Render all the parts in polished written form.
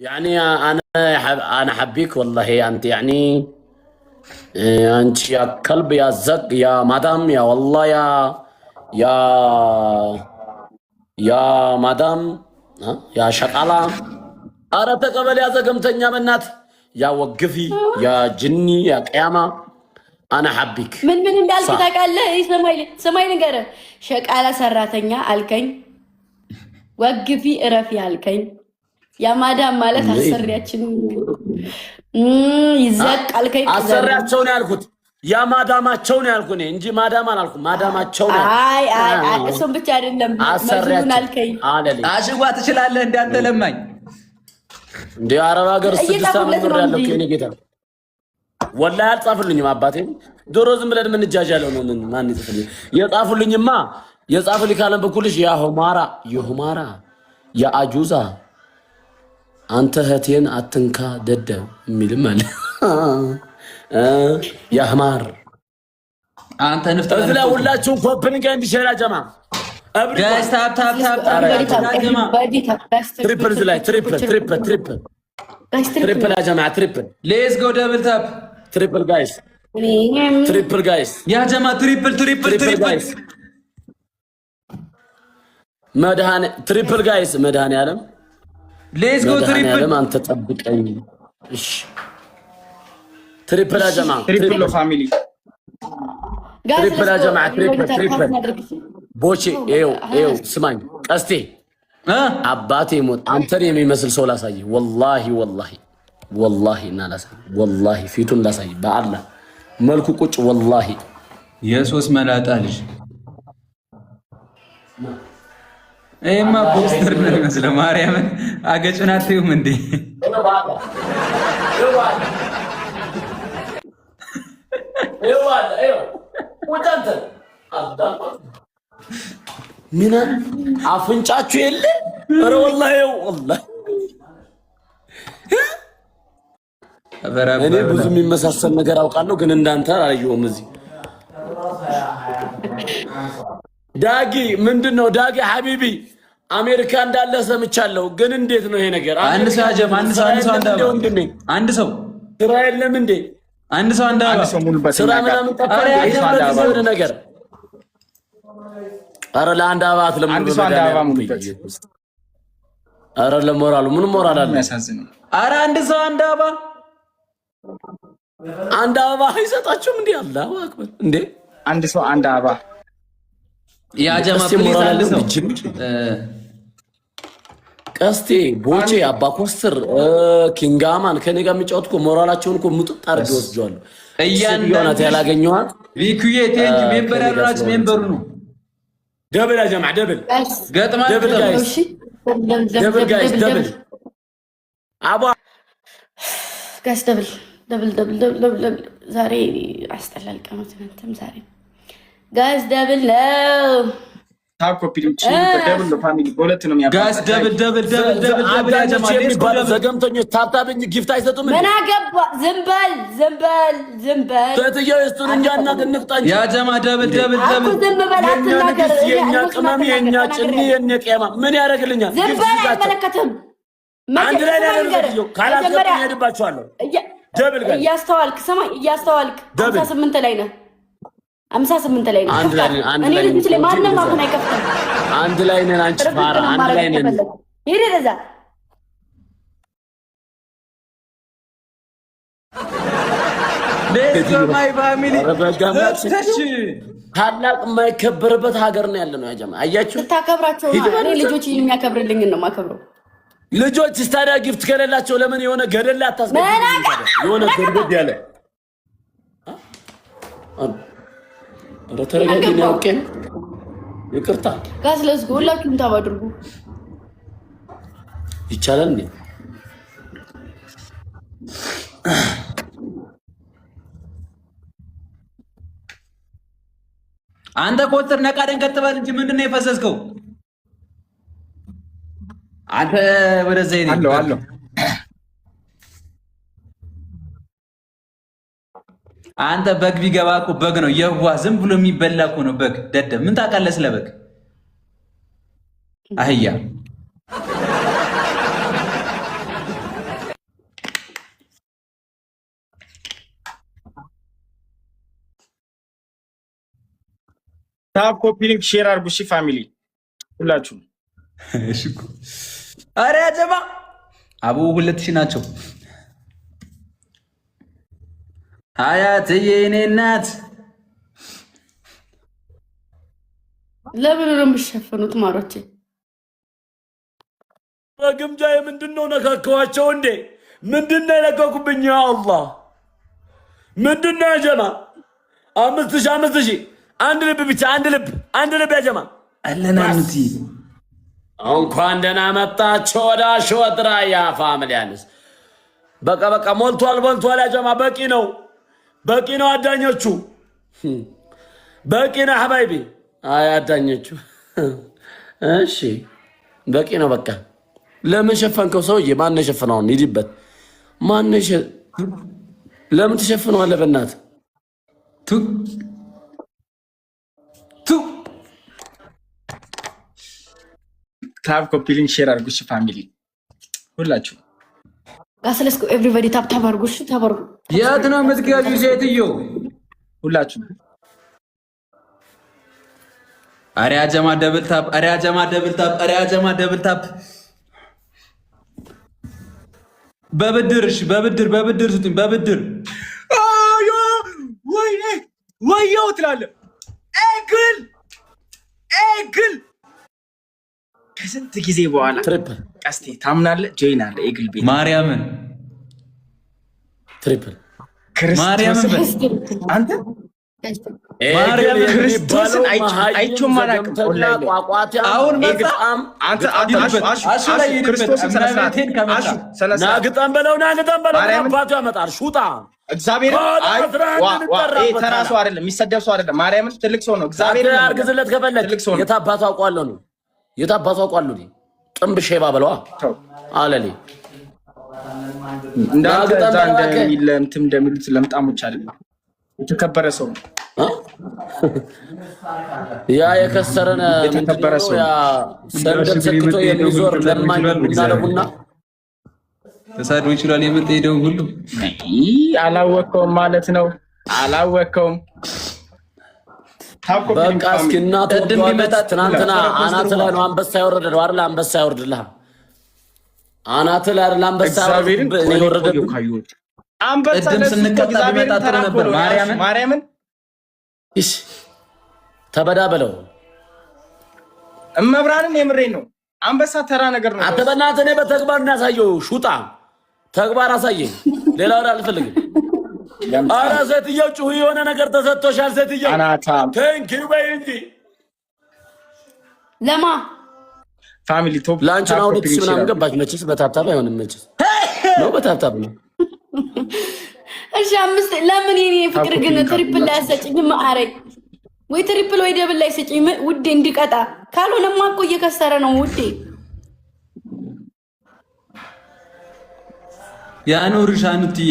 يعني أنا حبيك والله أنت يعني أنت يا كلب يا زق يا مدام يا والله يا يا مدام ها يا شقالة أرى تقبل يا زقمتني بنات يا وقفي يا جني يا قيامة أنا حبيك من እንዳልክ ታውቃለህ? ሰማይ ንገረህ ሸቃላ ሰራተኛ አልከኝ፣ ወግፊ እረፊ አልከኝ። ያማዳም ማለት አሰሪያችን ይዘቅ አልከኝ። አሰሪያቸው ነው ያልኩት፣ ያማዳማቸው ነው ያልኩት እንጂ ማዳም አላልኩም። ማዳማቸው ነው። አይ እሱም ብቻ አይደለም መዝሙን አልከኝ። አሽጓ ትችላለህ እንዳንተ ለማኝ እንደ አረብ ሀገር 6 ዓመት ነው ያለው ከኔ ጌታ ወላሂ አልጻፉልኝም። አባቴ ዶሮ ዝም ብለን ምን እጃጃለው ነው ምን ማን ይጽፍልኝ? የጻፉልኝማ የጻፉልኝ ካለም በኩልሽ ያ ሁማራ ያ አጁዛ አንተ እህቴን አትንካ ደደብ የሚልም አለ። ያ ህማር አንተ ንፍጣ እዝላ ሁላችሁም ኮፕን ጋር እንዲሸራ ጀማ ጋይስ ታፕ ጀማ ትሪፕል ላይ ትሪፕል ያ ጀማ ትሪፕል ሌትስ ጎ ደብል ታፕ ትሪፕል ጋይስ ያ ጀማ ትሪፕል ጋይስ ትሪፕል ጋይስ መድኃኔ ዓለም ሌትስ ጎ ትሪፕል አንተ ጠብቀኝ። እሺ ትሪፕል ጀማ ትሪፕል ፋሚሊ ትሪፕል ጀማ ትሪፕል ቦቼ ይኸው ስማኝ ቀስቴ አባቴ ሞት አንተን የሚመስል ሰው ላሳይ። ወላሂ እና ላሳይ ወላሂ ፊቱን ላሳይ በአላህ መልኩ ቁጭ ወላሂ የሶስት መላጣ ልጅ ኤማ ፖስተር ነው የሚመስለው። ማርያምን አገጭን አትዩም እንዴ? ምን አፍንጫችሁ የለ? ኧረ ወላሂ እኔ ብዙ የሚመሳሰል ነገር አውቃለሁ፣ ግን እንዳንተ አላየሁም። እዚህ ዳጊ ምንድነው? ዳጊ ሐቢቢ አሜሪካ እንዳለ ሰምቻለሁ፣ ግን እንዴት ነው ይሄ ነገር? አንድ ሰው ስራ የለም እንዴ? አንድ ሰው ስራ ምናምን ጠፋ ነገር። ኧረ ለአንድ አባት ኧረ ለሞራሉ ምን ሞራል አለ? ኧረ አንድ ሰው አንድ አበባ አይሰጣችሁም እንዴ? አላሁ አክበር እንዴ! አንድ ሰው አንድ አበባ ያ ጀማ ፕሊዝ አንድ ሰው ቀስቴ ቦቼ አባ ኮስተር ኪንጋማን ከኔ ጋር የሚጫወት እኮ ሞራላቸውን እኮ ሙጥጥ አድርጌ ወስጃለሁ። እያንዳንዱ ያላገኘኋት ቪኩዬ ቴንጅ ሜምበር ያላችሁ ሜምበሩ ነው። ደብል ያ ጀማ ደብል ገጥማ ደብል ጋይስ ደብል አባ ጋይስ ደብል ዛሬ አስጠላል ቀኑ ትናንትም ዛሬ ጋይስ ደብል ነው። ታፕ ኮፒ ደብል ነው ፋሚሊ በሁለት ነው የሚያባው። ጋይስ ደብል የሚባል ዘገምተኞች ታብታብኝ ጊፍት አይሰጡም። ምን አገባ? ዝም በል ተትየው እሱን እንጃና ግንፍጣኝ ያ ጀማ ደብል ዝም በል አትናገር። የኛ ቅመም የኛ ጭኒ የኛ ቄማ ምን ያደርግልኛል? ዝም በል አይመለከትም። አንድ ላይ ያደርጋችሁ ካላስገቡ ሄድባችኋለሁ። ደብል ጋር እያስተዋልክ ሰማይ እያስተዋልክ 58 ላይ ነህ 58 ላይ ነው። እኔ ልጅ ላይ ማንንም አሁን አይከፍትም። አንድ ላይ ነን። አንቺ ፋራ አንድ ላይ ነን። ይሄ ደዛ ለማይ ፋሚሊ ታላቅ የማይከበርበት ሀገር ነው ያለ ነው። ያጀማ አያችሁ ታከብራቸው። እኔ ልጆች የሚያከብርልኝ ነው የማከብረው። ልጆች ስታዲያ ጊፍት ከሌላቸው ለምን የሆነ ገደል ላይ አታስገቡ? የሆነ ገደል ያለ ረተረጋጊ ነው። ኦኬ ይቅርታ ጋስ ለስጎ ሁላችሁም ታብ አድርጉ። ይቻላል እንዴ? አንተ ኮስተር ነቃ ደንገጥ በል እንጂ ምንድነው የፈሰስከው? አንተ ወደዛ ይሄድ አለው አንተ በግ ቢገባ እኮ በግ ነው የዋህ ዝም ብሎ የሚበላ እኮ ነው በግ። ደደብ ምን ታውቃለህ ስለ በግ? አህያ ታፕ ኮፒ ሊንክ ሼር አድርጉ። እሺ ፋሚሊ ሁላችሁም። እሺ እኮ ኧረ ጀማ አቡ 2000 ናቸው። አያትዬ የኔ እናት ለምን ነው የምትሸፍኑት ማሮቼ? በግምጃ ምንድነው ነካከዋቸው እንዴ? ምንድነው የለቀቁብኝ? ያ አላህ ምንድነው ያ ጀማ? 5000 አንድ ልብ ብቻ አንድ ልብ ያ ጀማ አለናንቲ እንኳን ደህና መጣችሁ ወደ ሾጥራ ያ ፋሚሊያንስ። በቃ ሞልቷል ያ ጀማ በቂ ነው አዳኞቹ በቂ ነው ሐባይቢ። አይ አዳኞቹ እሺ በቂ ነው በቃ። ለምን ሸፈንከው ሰውዬ? ማን የሸፈነው? ሂድበት። ለምን ተሸፍነዋለህ? በእናትህ ታፕ ኮፒ ሊንክ ሼር አድርጉ። እሺ ፋሚሊ ሁላችሁ ጋስለስኩ ኤቭሪባዲ ታፕ አድርጉ። እሺ ታበርጉ። የት ነው የምትገቢው ሴትዮ? ሁላችሁ አሪያ ጀማ ደብል ታፕ በብድር እሺ፣ በብድር ስጡኝ። በብድር ወይኔ ትላለህ። ኤግል ከስንት ጊዜ በኋላ ቀስቴ ታምናለህ? ጆይን አለ ኤግል ቤት ማርያምን ትሪፕል ማርያምን አንተ ክርስቶስን አይቼውም አላውቅም። አሁን ናግጠን በለው አባቱ ያመጣል። ሹጣ እግዚአብሔር ተራ ሰው አይደለም፣ የሚሰደብ ሰው አይደለም። ማርያምን ትልቅ ሰው ነው። እግዚአብሔር አርግዝለት ከፈለግ የታባቱ አውቋለሁ ነው ጥንብ ሼባ በለዋ አለሌ እንደሚሉት ለምጣሞች አይደለም። የተከበረ ሰው ነው። ያ የከሰረነ የተከበረ ሰው ሰንደል ሰክቶ የሚዞር ለማኝ እናደጉና ተሳድቦ ይችላል። የምትሄደው ሁሉ አላወቀውም ማለት ነው። አላወቀውም። በቃ እስኪ እናት ትናንትና አናት ላይ ነው አንበሳ ያወረደው አይደል? አንበሳ ያወርድልሃል። አናት ላይ አይደል አንበሳ ያወረደው? ቅድም ስንቀጣ ቢመጣ ጥሩ ነበር። ማርያምን እሺ ተበዳበለው እመብራንን የምሬን ነው። አንበሳ ተራ ነገር ነው። አንተ በእናትህ እኔ በተግባር እናሳየው። ሹጣ ተግባር አሳየኝ። ሌላ ወሬ አልፈልግም። ኧረ ሴትየው ጩሁ፣ የሆነ ነገር ተሰጥቶሻል ሴትየው። ቴንኪው በይ እንጂ ለማ ፋሚሊ ቶፕ ላንቺ ነው። ወደዚህ ምናምን ገባች መችስ በታብታብ አይሆንም። መችስ ነው በታብታብ ነው። እሺ አምስት ለምን የኔ ፍቅር ግን ትሪፕል ላይ አሰጭኝ? ማአረኝ ወይ ትሪፕል ወይ ደብል ላይ ሰጭኝ ውዴ፣ እንዲቀጣ ካልሆነማ እኮ እየከሰረ ነው ውዴ። ያኖርሽ አንትዬ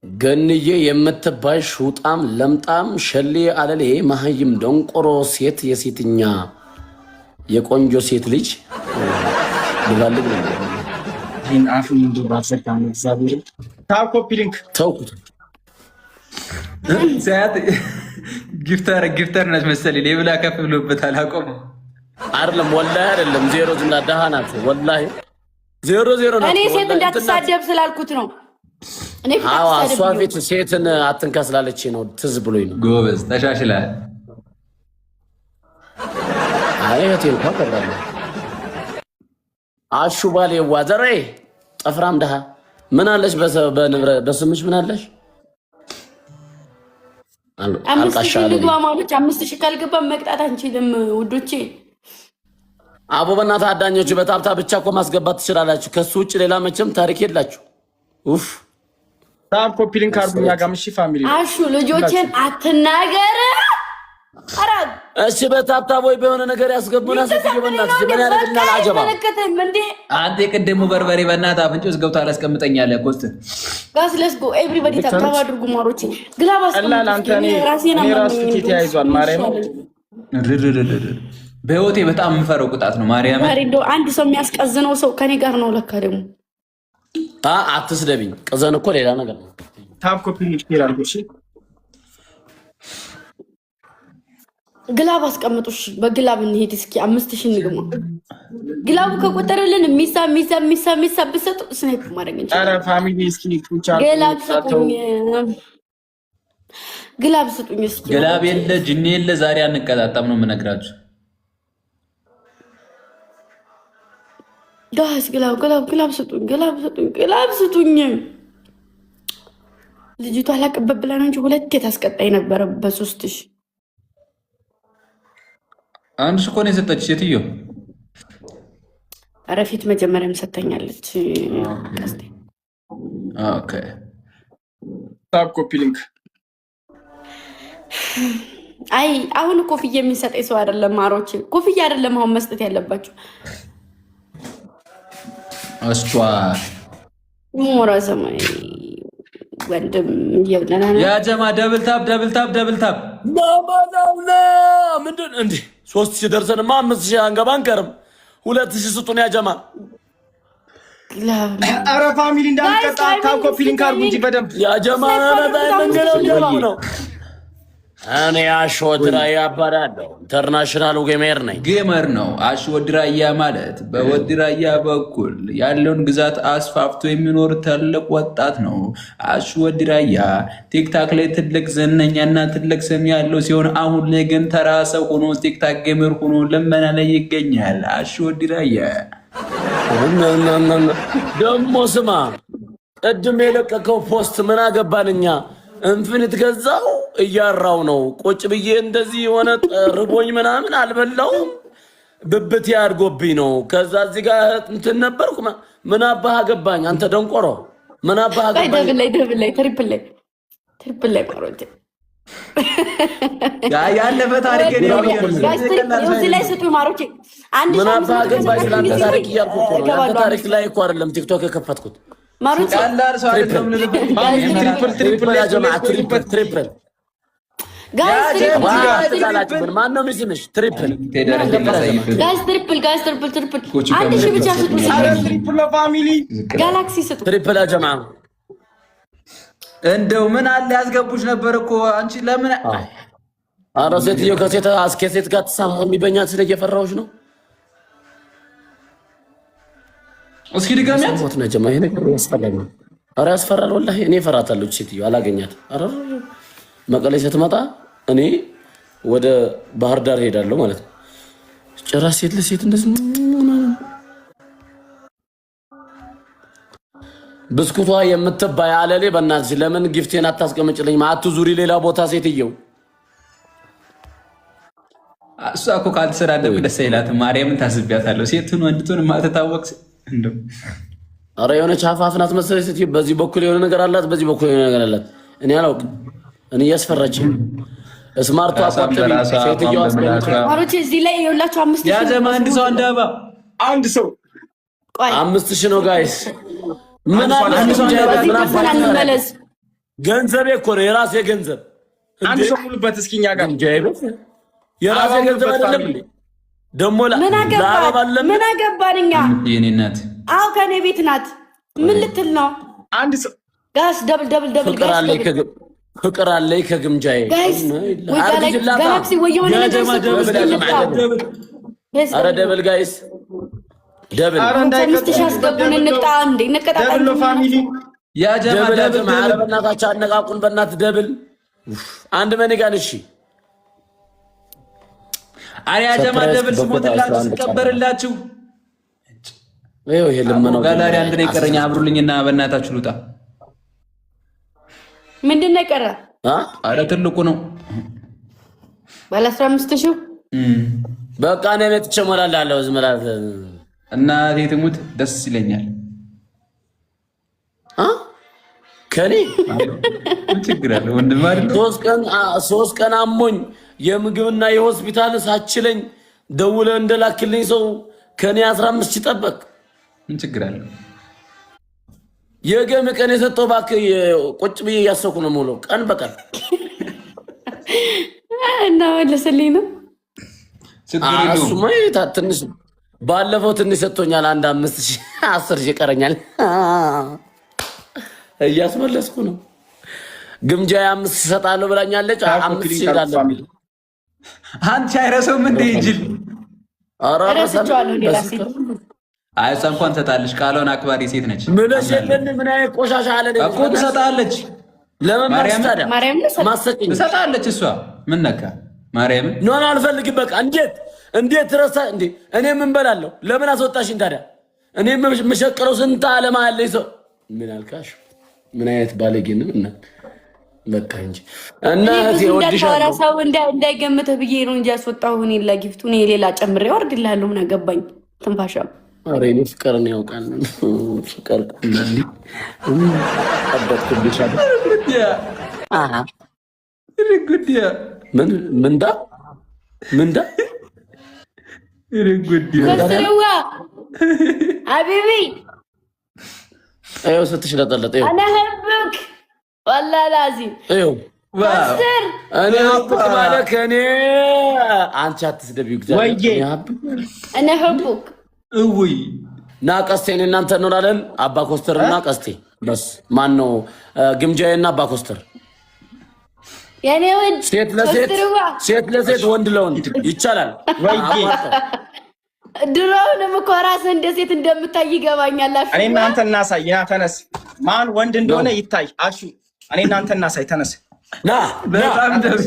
ገንዬ የምትባይ ሹጣም ለምጣም ሸሌ አለሌ መሀይም ደንቆሮ ሴት የሴትኛ የቆንጆ ሴት ልጅ ልባልግ ነው። ይህን አፉን እንዱ ባዘጋ ነው። እግዚአብሔር ታፕ ኮፒ ሊንክ ተውኩት። ሰዓት ጊፍተር ነች መሰለኝ። ሌብላ ከፍ ብሎበታል። አቆም አይደለም ወላሂ አይደለም። ዜሮ ዝና ደሃ ናት ወላሂ 0-0 ነው። እኔ ሴት እንዳትሳደብ ስላልኩት ነው። እኔ እሷ ፊት ሴትን አትንካ ስላለች ነው። ትዝ ብሎኝ ነው። ጎበዝ ተሻሽላል። አይ እህቴ እንኳን ቀርዳለሁ። አሹ ባሌ ዋዘሬ ጠፍራም ደሃ ምን አለሽ? በስምሽ ምን አለሽ? አልቃሻ ልግባ ማለች። 5000 ካልገባ መቅጣት አንችልም ውዶቼ። አቦ በእናትህ አዳኞቹ በታብታ ብቻ እኮ ማስገባት ትችላላችሁ። ከሱ ውጭ ሌላ መቼም ታሪክ የላችሁ። ኡፍ ታፕ ኮፒ ሊንክ አርጉኛ ጋምሺ ፋሚሊ አሹ ልጆችን አትናገር። አራግ እሺ በታብታ ወይ በሆነ ነገር ያስገቡና ስትገቡ በእናትህ ምን ያደርግልናል? አጀባ አንተ የቀደሙ በርበሬ በእናትህ አፍንጮ ውስጥ ገብቶ አላስቀምጠኛለህ። ኮስት ጋስ ሌትስ ጎ ኤቭሪባዲ ታፕ አድርጉ ማሮቼ። ግላባስ ራሴና ራሱ ፊት ያይዟል። ማርያም በህይወቴ በጣም የምፈረው ቁጣት ነው። ማርያም እንደው አንድ ሰው የሚያስቀዝነው ሰው ከኔ ጋር ነው ለካ። ደግሞ አትስደብኝ። ቅዘን እኮ ሌላ ነገር ነው። ታፕ ኮፒ ሊንክ ይላል። እሺ ግላብ አስቀምጡሽ። በግላብ እንሄድ እስኪ 5000 እንግማ። ግላቡ ከቆጠረልን ሚሳ ብሰጡ ስናይፕ ማድረግ እንችላለን። ኧረ ፋሚሊ እስኪ ኩቻ ግላብ ስጡኝ፣ ግላብ ስጡኝ እስኪ። ግላብ የለ ጅኒ የለ ዛሬ አንቀጣጣም ነው የምነግራችሁ። ጋይስ ግላብ ስጡኝ፣ ግላብ ስጡኝ። ልጅቷ አላቅበት ብላ ነው እንጂ 2 ታስቀጣይ ነበረ በ3000 አንድ እኮ ነው የሰጠች ሴትዮ። ኧረ ፊት መጀመሪያም ሰጥተኛለች። ኦኬ ታፕ ኮፒ ሊንክ። አይ አሁን ኮፍያ የሚሰጠኝ ሰው አይደለም። ማሮች ኮፍያ አይደለም አሁን መስጠት ያለባቸው። አስቷ ሞራ ሰማይ ወንድም ይብለና ያ ጀማ ደብል ታፕ ማማናውና ምንድን እንዴ 3000 ደርሰንማ 5000 አንገባ አንቀርም። 2000 ስጡን ያ ጀማ። ኧረ ፋሚሊ እንዳንቀጣ ታፕ ኮፒ ሊንክ አድርጉ እንጂ በደንብ ያ ጀማ ነው። እኔ አሽወድራያ እባላለሁ። ኢንተርናሽናል ጌመር ነው። አሽወድራያ ማለት በወድራያ በኩል ያለውን ግዛት አስፋፍቶ የሚኖር ትልቅ ወጣት ነው። አሽወድራያ ቲክታክ ላይ ትልቅ ዝነኛና ትልቅ ስም ያለው ሲሆን አሁን ላይ ግን ተራ ሰው ሆኖ ቲክታክ ጌመር ሆኖ ልመና ላይ ይገኛል። አሽወድራያ ደግሞ ስማ፣ ቅድም የለቀቀው ፖስት ምን አገባንኛ? እንፍንት ገዛው እያራው ነው ቁጭ ብዬ እንደዚህ የሆነ ርቦኝ ምናምን አልበላውም። ብብት ያድጎብኝ ነው። ከዛ እዚህ ጋር እንትን ነበርኩ። ምን አባህ ገባኝ? አንተ ደንቆሮ ምን አባህ ገባኝ? ደብል ላይ ትሪፕል ላይ ማሮት ያለፈ ታሪክ ነው። እዚህ ላይ ስጡ ማሮቼ። አንድ ምን አባህ ገባኝ? ስለአንተ ታሪክ እያልኩ እኮ ነው። አንተ ታሪክ ላይ እኮ አይደለም ቲክቶክ የከፈትኩት። ማሮቼ ትሪፕል ያ ጀማዓ ትሪፕል ማን ነው የሚስምሽ? ትሪፕል አንድ ሺህ ብቻ ስጡ። ትሪፕል ለፋሚሊ ጋላክሲ ስጡ። ትሪፕል ያ ጀማዓ እንደው ምን አለ ያስገቡሽ ነበር እኮ አንቺ ለምን? ኧረ ሴትዮ ከሴት ጋር ተሳሚ በእኛ ስለ እየፈራሁሽ ነው። እስኪ ድጋሚያት ሞት ነው ጀማ። ይሄ ነገር ያስፈራል። ኧረ ያስፈራል ወላሂ። እኔ እፈራታለሁ ሴትዮ አላገኛት። ኧረ መቀሌ ስትመጣ እኔ ወደ ባህር ዳር ሄዳለሁ ማለት ነው። ጭራሽ ሴት ለሴት እንደዚህ ብስኩቷ የምትባይ አለሌ በእናትሽ ለምን ጊፍቴን አታስቀምጭልኝ? አትዙሪ ሌላ ቦታ ሴትየው። እሷ እኮ ካልተሰዳደብ ደስ አይላትም። ማርያምን ታስቢያታለሁ። ሴቱን ወንድቱን ማተታወቅ እንደው ኧረ የሆነች አፋፍ ናት መሰለኝ ሴትዮ። በዚህ በኩል የሆነ ነገር አላት፣ በዚህ በኩል የሆነ ነገር አላት። እኔ አላውቅም። እኔ እያስፈራችኝ ስማርቷ አቋጥሪ ሴትየዋ ማሮቼ እዚህ ላይ የሁላችሁ 5000 ያ ጀማ አንድ ሰው አንድ አባ አንድ ሰው 5000 ነው ጋይስ። ምን አለ ገንዘቤ እኮ ነው የራሴ ገንዘብ። አንድ ሰው ሙሉበት እስኪ እኛ ጋር የራሴ ገንዘብ አይደለም እንዴ? ደሞ ምን አገባን እኛ? የኔ እናት አዎ ከኔ ቤት ናት። ምን ልትል ነው? አንድ ሰው ጋስ ደብል ፍቅር አለኝ ከግምጃዬ ጋይስ ጋላክሲ ወይ የሆነ ነገር ኧረ ደብል ጋይስ ደብል ያስገቡን እንቅጣ እንዴ ደብል ፋሚሊ ያ ጀማ ደብል በእናታችሁ አነቃቁን። በእናት ደብል አንድ መኒጋን እሺ አሪያ ጀማ ደብል ስሞትላችሁ ስቀበርላችሁ ይሄ ለምነው ጋላሪ አንድ ነው የቀረኝ። አብሩልኝና በእናታችሁ ልውጣ። ምንድን ነው የቀረ? አረ ትልቁ ነው ባለ 15000 በቃ ነው መጥቼ እሞላለሁ። ዝምራት እና ትሙት ደስ ይለኛል። ከኔ ችግር አለ ወንድም አይደል? 3 ቀን አሞኝ የምግብና የሆስፒታል ሳችለኝ ደውለ እንደላክልኝ ሰው ከኔ 15 ይጠበቅ። ምን ችግር አለ? የገም ቀን የሰጠው እባክህ ቁጭ ብዬ እያሰብኩ ነው የምውለው ቀን በቀን እና ወለሰልኝ ነው እሱማ ትንሽ ባለፈው ትንሽ ሰጥቶኛል። አንድ 5000 10,000 ይቀረኛል እያስመለስኩ ነው። ግምጃ 5 እሰጣለሁ ብላኛለች። 5 ይላል አንቺ አይረሰውም እንዴ ይጅል ረስቼዋለሁ። ሌላ ሴት አይ እሷ እንኳን ትሰጣለች። ቃሏን አክባሪ ሴት ነች። ምንሽ የለን ምን አይነት ቆሻሻ አለ እኮ ትሰጣለች። ለምን ማርያም ማሰጭኝ ትሰጣለች። እሷ ምን ነካ ማርያም ኖ አልፈልግም። በቃ እንዴት ረሳ እንዴ? እኔ ምን በላለሁ? ለምን አስወጣሽኝ ታዲያ? እኔ የምሸቅረው ስንት ዓለም አለኝ ሰው ምን አልካሽ? ምን አይነት ባለጌ ነው እና በቃ እንጂ እና እንዳታወራ ሰው እንዳይገምትህ ብዬ ነው እንጂ ያስወጣሁ እኔ ለጊፍቱ እኔ ሌላ ጨምሬ ወርድልሃለሁ። ምን አገባኝ? ትንፋሻም ኧረ እኔ ፍቅርን ያውቃል። ፍቅር እንዴ አባትኩልሽ አይደል? ጉዲያ ምንዳ ከስረዋ ሀቢቢ ይኸው ስትሽለጠለጥ ይኸው አና ህብክ ወላሂ ላዚም ይኸው ከስር እኔ ህብክ ማለት እኔ አንቺ አትስደቢው እግዚአብሔር አና ህብክ እውይ ና ቀስቴ እኔ እናንተ እንኖራለን። አባ ኮስተር እና ቀስቴ በስ ማን ነው ግምጃዬ እና አባ ኮስተር የኔ ወንድ ሴት ለሴት ወንድ ለወንድ ይቻላል። ድሮውንም እኮ ራስህ እንደ ሴት እንደምታይ ይገባኛል። እኔ እናንተ እናሳይ። ና ተነስ፣ ማን ወንድ እንደሆነ ይታይ። አሹ እኔ እናንተ እናሳይ። ተነስ ና በጣም ደስ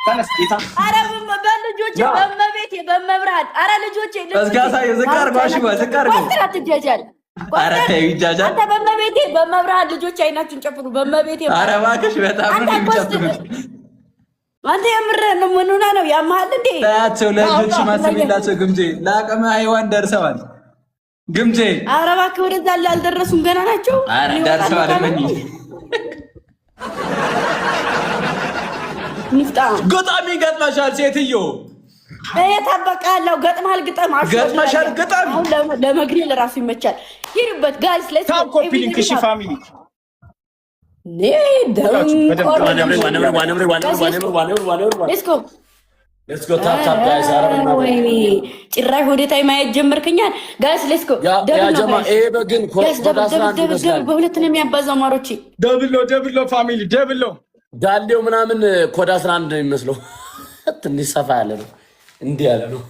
ተነስ ጌታ። ኧረ በልጆቼ በመቤቴ በመብራት ኧረ ልጆቼ እስካሳይ ዝቃር ባሽ ዝቃር ነው አትጃጃል። ኧረ ተይ ይጃጃል። አንተ በመቤቴ በመብራት ልጆች አይናችሁን ጨፍኑ። በመቤቴ ኧረ እባክሽ በጣም ነው የሚጨፍኑት። አንተ የምርህን ነው? ምን ሆነህ ነው? ያመሃል እንዴ? ታያቸው ለልጆች ማስቢላቸው ግምጄ ለአቅመ ሔዋን ደርሰዋል። ግምጄ ኧረ እባክህ ወደዛ አልደረሱም፣ ገና ናቸው። ኧረ ደርሰዋል። ምን ንፍጣ ገጣሚ ገጥመሻል ሴትዮ። ታበቃለሁ። ገጥመሃል። ግጠም ገጥመሻል። ግጠም አሁን ለመግሬ ለራሱ ይመቻል። ሂድበት ጋይስ። ሌትስ ታፕ ኮፒ ሊንክ እሺ ፋሚሊ ጭራሽ ወደታይ ማየት ጀመርክኛል። ጋይስ ሌትስ ጎ። በሁለት ነው የሚያባዛው ማሮቼ። ደብል ነው ፋሚሊ ደብል ነው። ዳሌው ምናምን ኮድ 11 ነው የሚመስለው። ትንሽ ሰፋ ያለ ነው። እንዲህ ያለ ነው።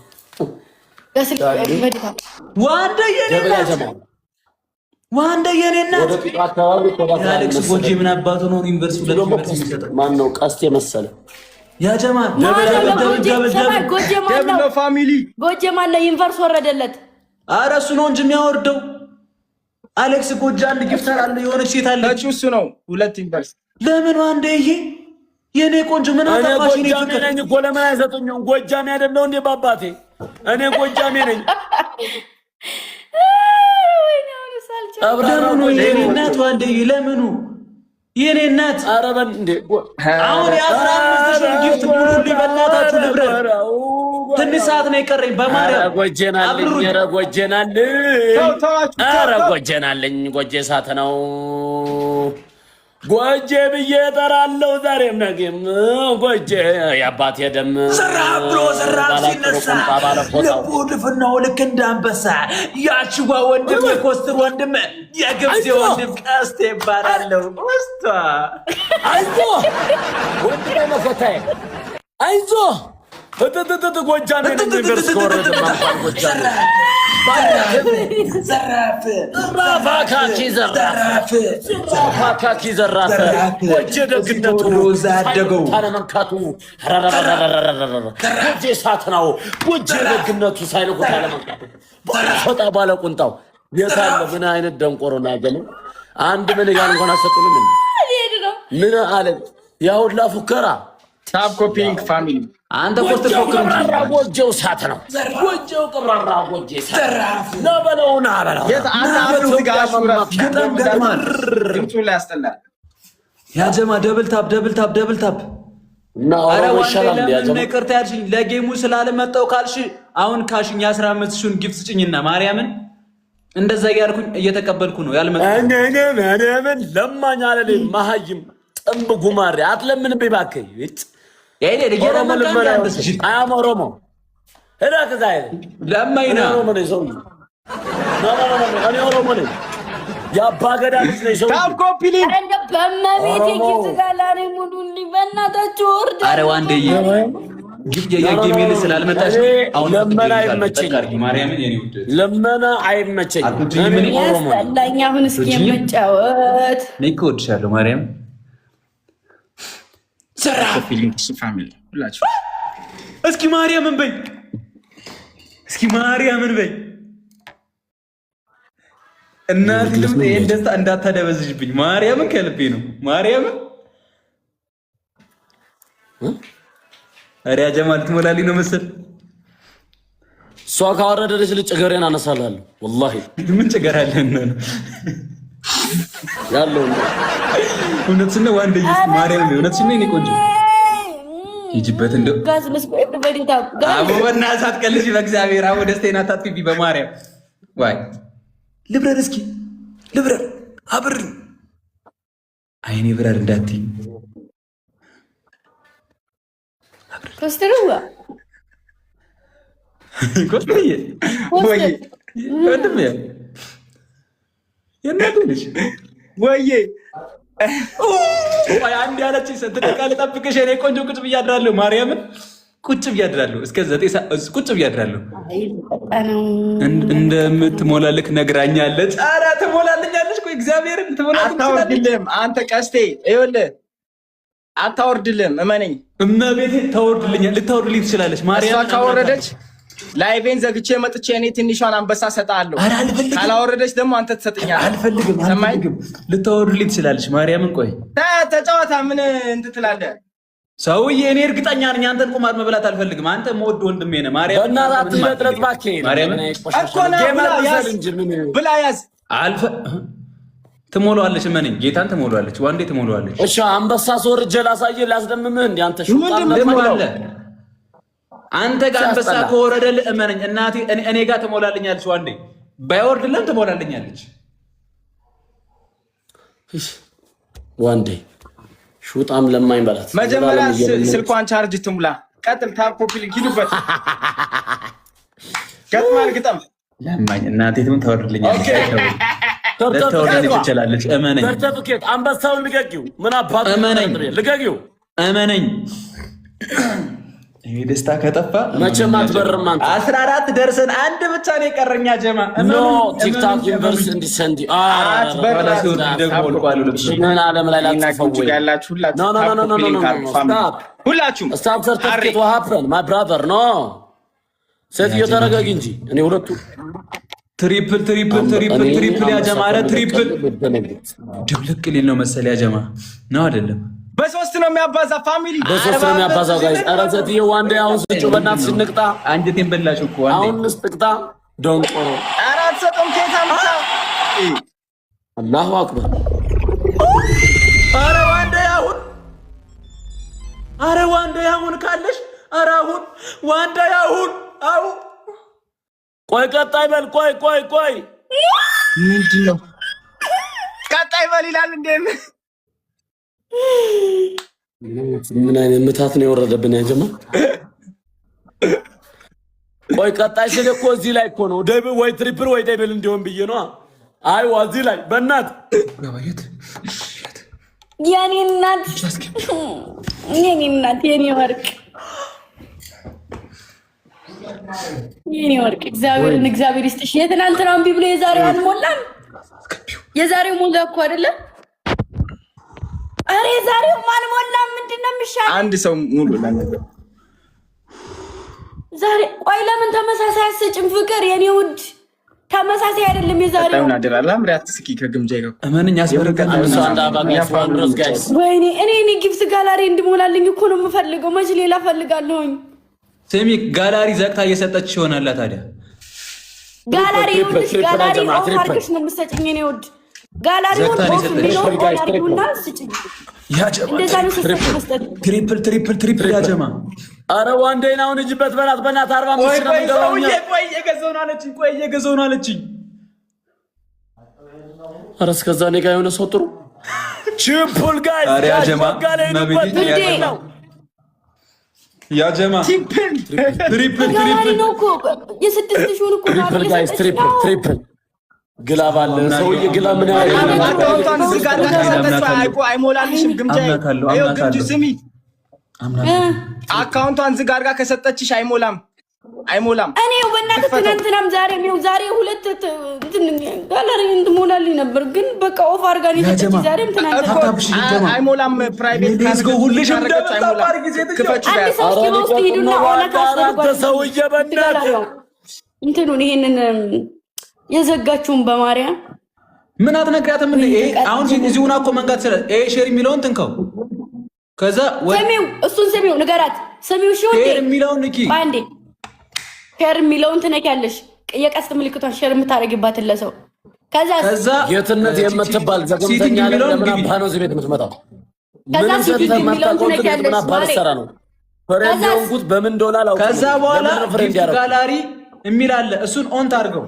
ዋንደ የኔ እናት አሌክስ ጎጄ ምን አባቱ ነው ዩኒቨርሲቲ ማን ነው ቀስቴ መሰለ ያጀማ ደብል ነው ፋሚሊ። ጎጄ ማን ነው ዩኒቨርሲቲ ወረደለት? ኧረ እሱ ነው እንጂ የሚያወርደው አሌክስ ጎጄ። አንድ ጊፍተር አለ የሆነች ሴት አለች። እሱ ነው ሁለት ዩኒቨርሲቲ። ለምን ዋንደ ይሄ የኔ ቆንጆ ምን አጣፋሽ? እኔ ጎጃሜ ነኝ እኮ ለምን አይሰጡኝም? ጎጃሜ አይደለሁ እንዴ ባባቴ? እኔ ጎጃሜ ነኝ። ለምኑ የኔ እናት ዋንደ ለምኑ የኔ እናት? ኧረ በል እንዴ አሁን የ15 ሺህ ጊፍት ሙሉ ሊበላታችሁ ንብረት ትንሽ ሰዓት ነው የቀረኝ። በማርያም ጎጄናለኝ። ኧረ ጎጄናለኝ። ኧረ ጎጄናለኝ። ጎጄ እሳት ነው። ጎጄ ብዬ እጠራለሁ ዛሬም ነገም። ጎጄ የአባቴ ደም ዘራፍ ብሎ ዘራፍ ሲነሳ ልቡ ድፍናው ልክ እንዳንበሳ። ያችዋ ወንድም የኮስትር ወንድም የግብፄ ወንድም ቀስቴ ይባላለሁ። ውስቷ አይዞ ወንድሜ መከታዬ አይዞ እጥጥጥ ጎጃሜ ነኝ። ዩኒቨርሲቲ ከወረደ ማንኳን ጎጃሜ ዘራፍ ጎጄ ደግነቱ አለመንካቱ ጎጄ እሳት ነው። ጎጄ ደግነቱ ሳይልኩት አለመንካቱ ባለፎጣ ባለቁንጣው የታለ? ምን አይነት ደንቆሮ ናገለ? አንድ ምን ጋር እንኳን አሰጡንም። ምን አለ ያ ሁላ ፉከራ? ታፕ ኮፒ ሊንክ ፋሚሊ። አንተ ኮስተር ፎክሩን ጎጄው እሳት ነው። ጎጄው ቅራራ ጎጄ እሳት ነው። በለውና በለው ግጥም ገጥማል። ድምፁ ላይ ያስጠላል። ያጀማ ደብል ታፕ ደብል ታፕ ደብል ታፕ። ኧረ ዋንዴ ለምን ይቅርታ ያልሽኝ? ለጌሙ ስላልመጣው ካልሽ አሁን ካሽኝ 15 ሺህን ጊፍት ስጭኝና ማርያምን እንደዛ እያልኩኝ እየተቀበልኩ ነው ያልመጣው። እኔ ለማኝ አለልኝ መሀይም ጥንብ ጉማሬ አትለምንብኝ እባክህ። አያም ኦሮሞ ሄዳ ከዛ ለማኝ ና እኔ ኦሮሞ ነኝ። የአባገዳ ልጅ ነኝ። ሰው ታብ ኮፒ ሊንክ እንደ በመቤቴ ጊፍት ጋላሪ ሙሉልኝ በእናታችሁ ወርድ። አረ ዋንዴ ግብ የጌሜል ስላልመጣሽ አሁን ለመና አይመቸኝ። ማርያምን የኔ ውድ ለመና አይመቸኝ። ያስጠላኝ አሁን እስኪ የመጫወት እኔ እወድሻለሁ ማርያም ሰራ ኮፒ ሊንክ ፋሚሊ ሁላችሁ እስኪ ማርያምን በይ እስኪ ማርያምን በይ እናት ልም እንደዛ እንዳታደበዝጅብኝ ማርያምን ከልቤ ነው ማርያምን አሪያ ጀማል ትሞላልኝ ነው መሰል እሷ ካወረደች ልጭገሬን አነሳላለሁ ወላሂ ምን ጭገር አለን ያለው እውነትስ ነው ዋንዴ ማርያምን እውነትስ ነው እኔ ቆንጆ ይጅበት እንደው ጋዝ መስቆጥ በዲታ አቦ በእናትህ አትቀልጂ በእግዚአብሔር አቦ ደስታዬን አታጥፊ በማርያም ዋይ ልብረር እስኪ ልብረር አብር አይኔ ብረር እንዳትይ ኮስተሩዋ ኮስተዬ ወይ ወንድም የእናትህ ወይዬ አንድ ያለችኝ ስንት ደቂቃ ልጠብቅሽ የኔ ቆንጆ ቁጭ ብዬ አድራለሁ ማርያምን ቁጭ ብዬ አድራለሁ እስከ 9 ሰዓት ቁጭ ብዬ አድራለሁ እንደምትሞላልክ ነግራኛለች ኧረ ትሞላልኛለች እኮ እግዚአብሔርን ትሞላልኝ አታወርድልህም አንተ ቀስቴ ይኸውልህ አታወርድልህም እመነኝ እመቤቴ ታወርድልኛል ልታወርድልኝ ትችላለች ማርያም ካወረደች ላይቬን ዘግቼ መጥቼ እኔ ትንሿን አንበሳ ሰጣለሁ ካላወረደች ደግሞ አንተ ትሰጥኛለህ አልፈልግም ልታወርድልኝ ትችላለች ማርያምን ቆይ ተጫወታ ምን እንትን ትላለህ ሰውዬ እኔ እርግጠኛ ነኝ አንተን ቁማር መብላት አልፈልግም አንተ የምወድ ወንድሜ ነህ ማርያም በእናትህ አትለጥለጥ እባክህ ማርያምን እኮ ነው ብላ ያዝ ትሞላዋለች እመነኝ ጌታን ትሞላዋለች ዋንዴ ትሞላዋለች እሺ አንበሳ ሶርጀ ላሳየህ ላስደምምህ እንደ አንተ አንተ ጋር አንበሳ ከወረደልህ እመነኝ እናቴ እኔ ጋር ትሞላልኛለች ዋንዴ ባይወርድልህም ትሞላልኛለች ዋንዴ ሹጣም ለማኝ በላት መጀመሪያ ስልኳን ቻርጅ ትሙላ ቀጥል ታብ ኮፒ ሊንክ ሂዱበት ገጥማል ግጠም ለማኝ እናቴ ታወርድልኛለች ልታወርድልኝ ትችላለች እመነኝ ሰርተፍኬት አንበሳውን ልቀቂው ምን አባቱ ልቀቂው እመነኝ ይሄ ደስታ ከጠፋ መቼም አትበርም አንተ 14 ደርሰን አንድ ብቻ ነው የቀረኛ ጀማ ኖ ቲክቶክ ዩኒቨርሲቲ እንዲሰንዲ ምን ዓለም ላይ ላትፈው ያላችሁ ሁላችሁም ስታፍ ሰርተፍኬት ዋሃፐን ማይ ብራዘር ኖ ሴትዮ ተረጋጊ እንጂ እኔ ሁለቱ ትሪፕል ያጀማ አረ ትሪፕል ድብልቅ ሊል ነው መሰል ያጀማ ነው አይደለም በሶስት ነው የሚያባዛ ፋሚሊ በሶስት ነው የሚያባዛው ጋይስ ኧረ ሴትዮ ዋንዴ አሁን ስጩ በእናትሽ እንቅጣ አንጀቴን በላሽው እኮ አሁን እንስጥቅጣ ዶንቆሮ ኧረ አትሰጥም ኬታምታ አላሁ አክበር ኧረ ዋንዴ አሁን ካለሽ ኧረ አሁን ዋንዴ አሁን ቆይ ቀጣይ በል ቆይ ምንድን ነው ቀጣይ በል ይላል እንዴ ምን አይነት ምታት ነው የወረደብን ያጀማ ቆይ ቀጣይ ስለ እኮ እዚህ ላይ እኮ ነው ደብል ወይ ትሪፕል ወይ ደብል እንዲሆን ብዬ ነው አይዋ እዚህ ላይ በእናት የኔ እናት የኔ ወርቅ እግዚአብሔር ይስጥሽ የትናንትናውን ቢብሎ የዛሬው አልሞላም የዛሬው ሞላ እኮ አይደለም አሬ ዛሬው ማን ሞላ ምንድነው የሚሻለው አንድ ሰው ሙሉ ለነገር ዛሬ ቆይ ለምን ተመሳሳይ አሰጭም ፍቅር የኔ ውድ ተመሳሳይ አይደለም የዛሬው ታውና ደራላ ምሪያት እስኪ ከግምጃ ጋር እመንኛ አስበረቀን አንሱ አንድ አባጋስ ዋንድሮስ ጋይስ ወይኔ እኔ ጊፍት ጋላሪ እንድሞላልኝ እኮ ነው የምፈልገው መች ሌላ ፈልጋለሁኝ ሴሚ ጋላሪ ዘግታ እየሰጠች ይሆናል ታዲያ ጋላሪ ውድሽ ጋላሪ ኦፋርክሽ ነው የምትሰጪኝ እኔ ውድ ጋላሪ ትሪፕል ያጀማ አረ ዋንዴን አሁን እጅበት በናት 45 ነው የሚገባው ቆይ እየገዛው ነው አለችኝ አረ እስከዛ እኔ ጋር የሆነ ሰው ጥሩ ቺፕል ጋይስ አረ ያጀማ ያጀማ ትሪፕል ነው እኮ የስድስት ሺህ እኮ ትሪፕል ግላብ አለ ሰውዬ ግላብ ምን ያህል አካውንቷን ዝጋ እንዳትሰጠች አይሞላልሽም። ግምጃ ይኸው ግምጅ ስሚ አካውንቷን ዝጋ አድርጋ ከሰጠችሽ አይሞላም። እኔ በእናትህ ትናንትናም ዛሬ ሁለት ጋለሪ እንትሞላልኝ ነበር ግን በቃ ኦፍ አድርጋ ነው የሰጠችኝ። ዛሬም ትናንትና አይሞላም። ፕራይቬት ካስገ ሁልሽ እንደምታባር ጊዜ አንድ ሰው እስኪ ሄዱና ኦነት አስደርጓት ሰውዬ በእናትህ እንትኑን ይሄንን የዘጋችሁን በማርያም ምን አትነግራትም እንዴ? አሁን እዚሁና እኮ መንጋት ይችላል። ሼር የሚለውን ትንከው ከዛ እሱን ስሚው ንገራት። ስሚው ሼር የሚለውን ንኪ ባንዴ ሼር የሚለውን ትነኪያለሽ። የቀስት ምልክቷን ሼር የምታደርጊባትን ለሰው ከዛ የትነት የምትባል ዘገምተኛ ለምን አባ ነው እዚህ ቤት የምትመጣው? ከዛ ሲቲንግ የሚለውን ትነኪያለሽ ነው ፈረንጆንኩት በምን እንደሆነ አላውቅም። ከዛ በኋላ ጊፍት ጋላሪ የሚል አለ። እሱን ኦን ታርገው።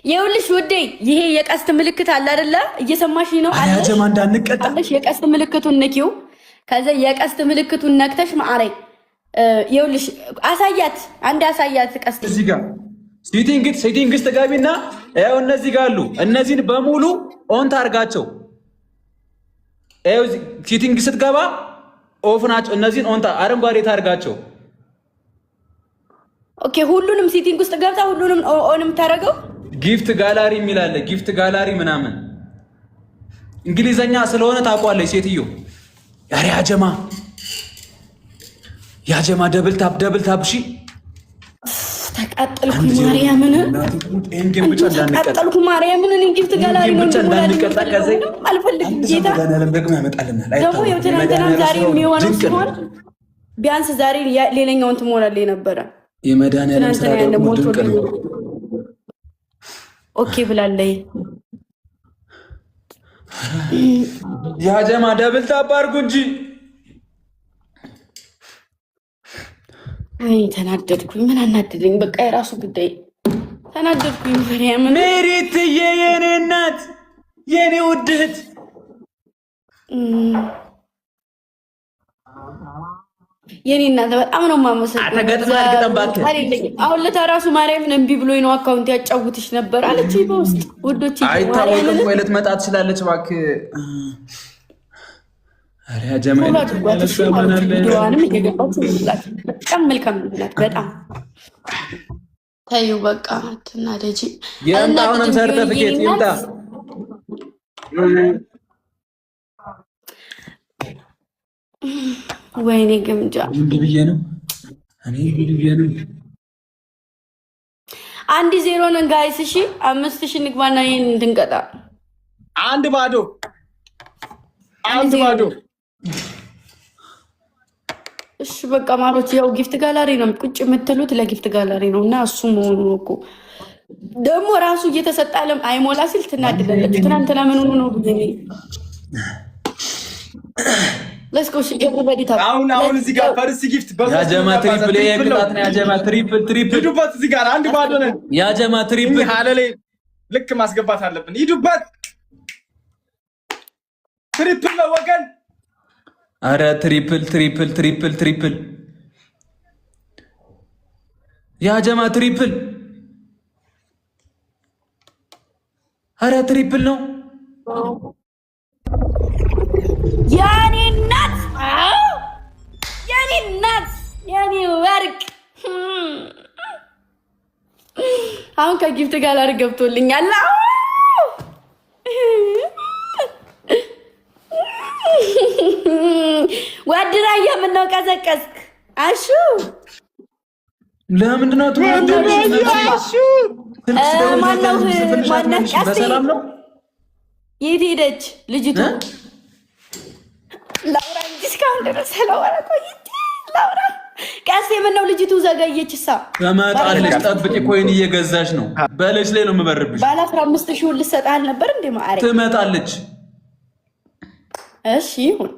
ይኸውልሽ ውዴ ይሄ የቀስት ምልክት አለ አይደለ? እየሰማሽኝ ነው? አያጀማ እንዳንቀጣለሽ የቀስት ምልክቱን ነኪው። ከዛ የቀስት ምልክቱን ነክተሽ ማአረይ ይኸውልሽ አሳያት። አንድ አሳያት ቀስት እዚህ ጋር ሴቲንግስ ተጋቢና ያው እነዚህ ጋር አሉ። እነዚህን በሙሉ ኦን ታርጋቸው። ያው ሴቲንግ ስትገባ ኦፍ ናቸው። እነዚህን ኦን አረንጓዴ ታርጋቸው። ኦኬ ሁሉንም ሴቲንግ ውስጥ ገብታ ሁሉንም ኦንም ታረገው። ጊፍት ጋላሪ የሚል አለ። ጊፍት ጋላሪ ምናምን እንግሊዘኛ ስለሆነ ታውቋለች ሴትዮ። ያሬ ያጀማ ደብል ታፕ እሺ። ተቃጠልኩ ማርያምን ተቃጠልኩ ማርያምን። እኔ ጊፍት ጋላሪ ነው እንዳንቀጣ ከዚህ አልፈልግም። ጌታ ደግሞ ያመጣልናል። ደግሞ የትናንትናም ዛሬ የሚሆነው ሲሆን ቢያንስ ዛሬ ሌላኛውን ትሞላለች ነበረ። የመድኃኒዓለም ስራ ደግሞ ድንቅ ነው። ኦኬ ብላለች። ያጀማ ደብል ታፕ አድርጉ እንጂ ወይ ተናደድኩኝ። ምን አናደደኝ? በቃ የራሱ ጉዳይ። ተናደድኩኝ። ማርያምን ሜሪትዬ የኔ እናት የኔ ውድ እህት የኔ እናት በጣም ነው የማመሰግነው። አሁን ለታራሱ ማርያምን እምቢ ብሎኝ ነው አካውንት ያጫውትሽ ነበር አለች በውስጥ ውዶች። አይታወቅም ወይ ልትመጣ ትችላለች። እባክህ አሪያ ጀማል ቪዲዮዋንም እየገባችሁ ይላል። በጣም መልካም ናት። በጣም ታዩ። በቃ ትናደጂ የእንታ አሁንም ሰርተፊኬት ይምጣ። ወይኔ ግምጃ እንዲህ ብዬ ነው እኔ እንዲህ ብዬ ነው። 1-0 ነን ጋይስ። እሺ 5000 ንግባና ይሄን እንድንቀጣ 1-0 እሺ በቃ ማሮች ያው ጊፍት ጋላሪ ነው ቁጭ የምትሉት ለጊፍት ጋላሪ ነው እና እሱ መሆኑ ነው እኮ ደግሞ ራሱ እየተሰጣለም አይሞላ ሲል ትናደዳለች። ትናንትና ምን ሆኖ ነው ብዬ ለስኮሽ everybody ታው አሁን እዚህ ጋር ፈርስ ጊፍት ያጀማ ትሪፕል የቅጣት ነው። ያጀማ ትሪፕል ሂዱበት። እዚህ ጋር 1-0 ነን። ያጀማ ትሪፕል ሀለሌ ልክ ማስገባት አለብን። ሂዱበት። ትሪፕል ነው ወገን። አረ ትሪፕል ያጀማ ትሪፕል። አረ ትሪፕል ነው ያኔ እናት ያኔ ወርቅ። አሁን ከጊፍት ጋር ገብቶልኛል። ወድራያ ምነው ቀዘቀዝክ? አሹ ለምንድን ነው በሰላም ነው? የት ሄደች ልጅቱ? ላውራ እንጂ እስካሁን ድረስ ላውራ ቆይቼ ላውራ። ቀስ የምነው ልጅቱ ዘገየች? ትመጣለች። ጠብቂ። ኮይን እየገዛች ነው። በለች ላይ ነው የምበርብሽ። ባለ 15,000 ልትሰጣል ነበር እንዴ? ማአሬ ትመጣለች። እሺ ይሁን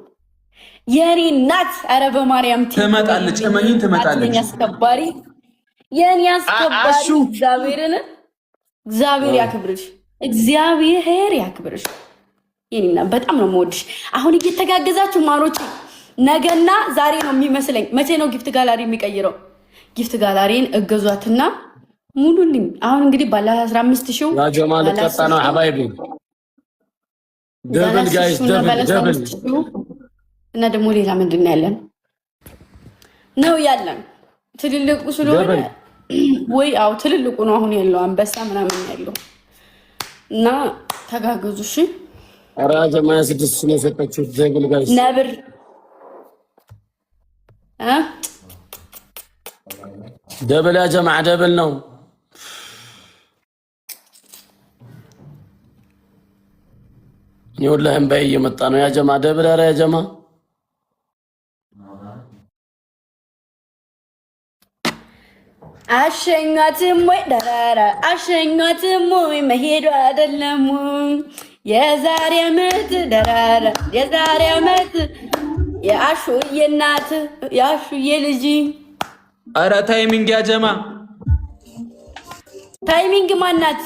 የኔ እናት። አረ በማርያም ትመጣለች። እመኚኝ ትመጣለች። አስከባሪ የኔ አስከባሪ እግዚአብሔር ያክብርሽ። እግዚአብሔር ያክብርሽ። የኔና በጣም ነው የምወድሽ። አሁን እየተጋገዛችሁ ማሮች፣ ነገና ዛሬ ነው የሚመስለኝ። መቼ ነው ጊፍት ጋላሪ የሚቀይረው? ጊፍት ጋላሪን እገዟትና ሙሉልኝ። አሁን እንግዲህ ባለ 15,000 ያ ጀማል ቀጣ ነው ሐባይቢ ደብል ጋይስ ደብል እና ደግሞ ሌላ ምንድን ነው ያለን ነው ያለን ትልልቁ ስለሆነ ወይ አው ትልልቁ ነው አሁን ያለው አንበሳ ምናምን ያለው እና ተጋገዙ። እሺ ኧረ ጀማ 6 ነው የሰጠችው ደብል ጋይስ ነብር ደብል ያ ጀማ ደብል ነው ይወላህም ባይ እየመጣ ነው ያ ጀማ ደብል ኧረ ያ ጀማ አሸኛትም ወይ ደራራ አሸኛትም ወይ መሄዱ አይደለም የዛሬ ዓመት ደራራ የዛሬ ዓመት የአሹዬ እናት የአሹዬ ልጅ ኧረ ታይሚንግ ያ ጀማ ታይሚንግ ማናት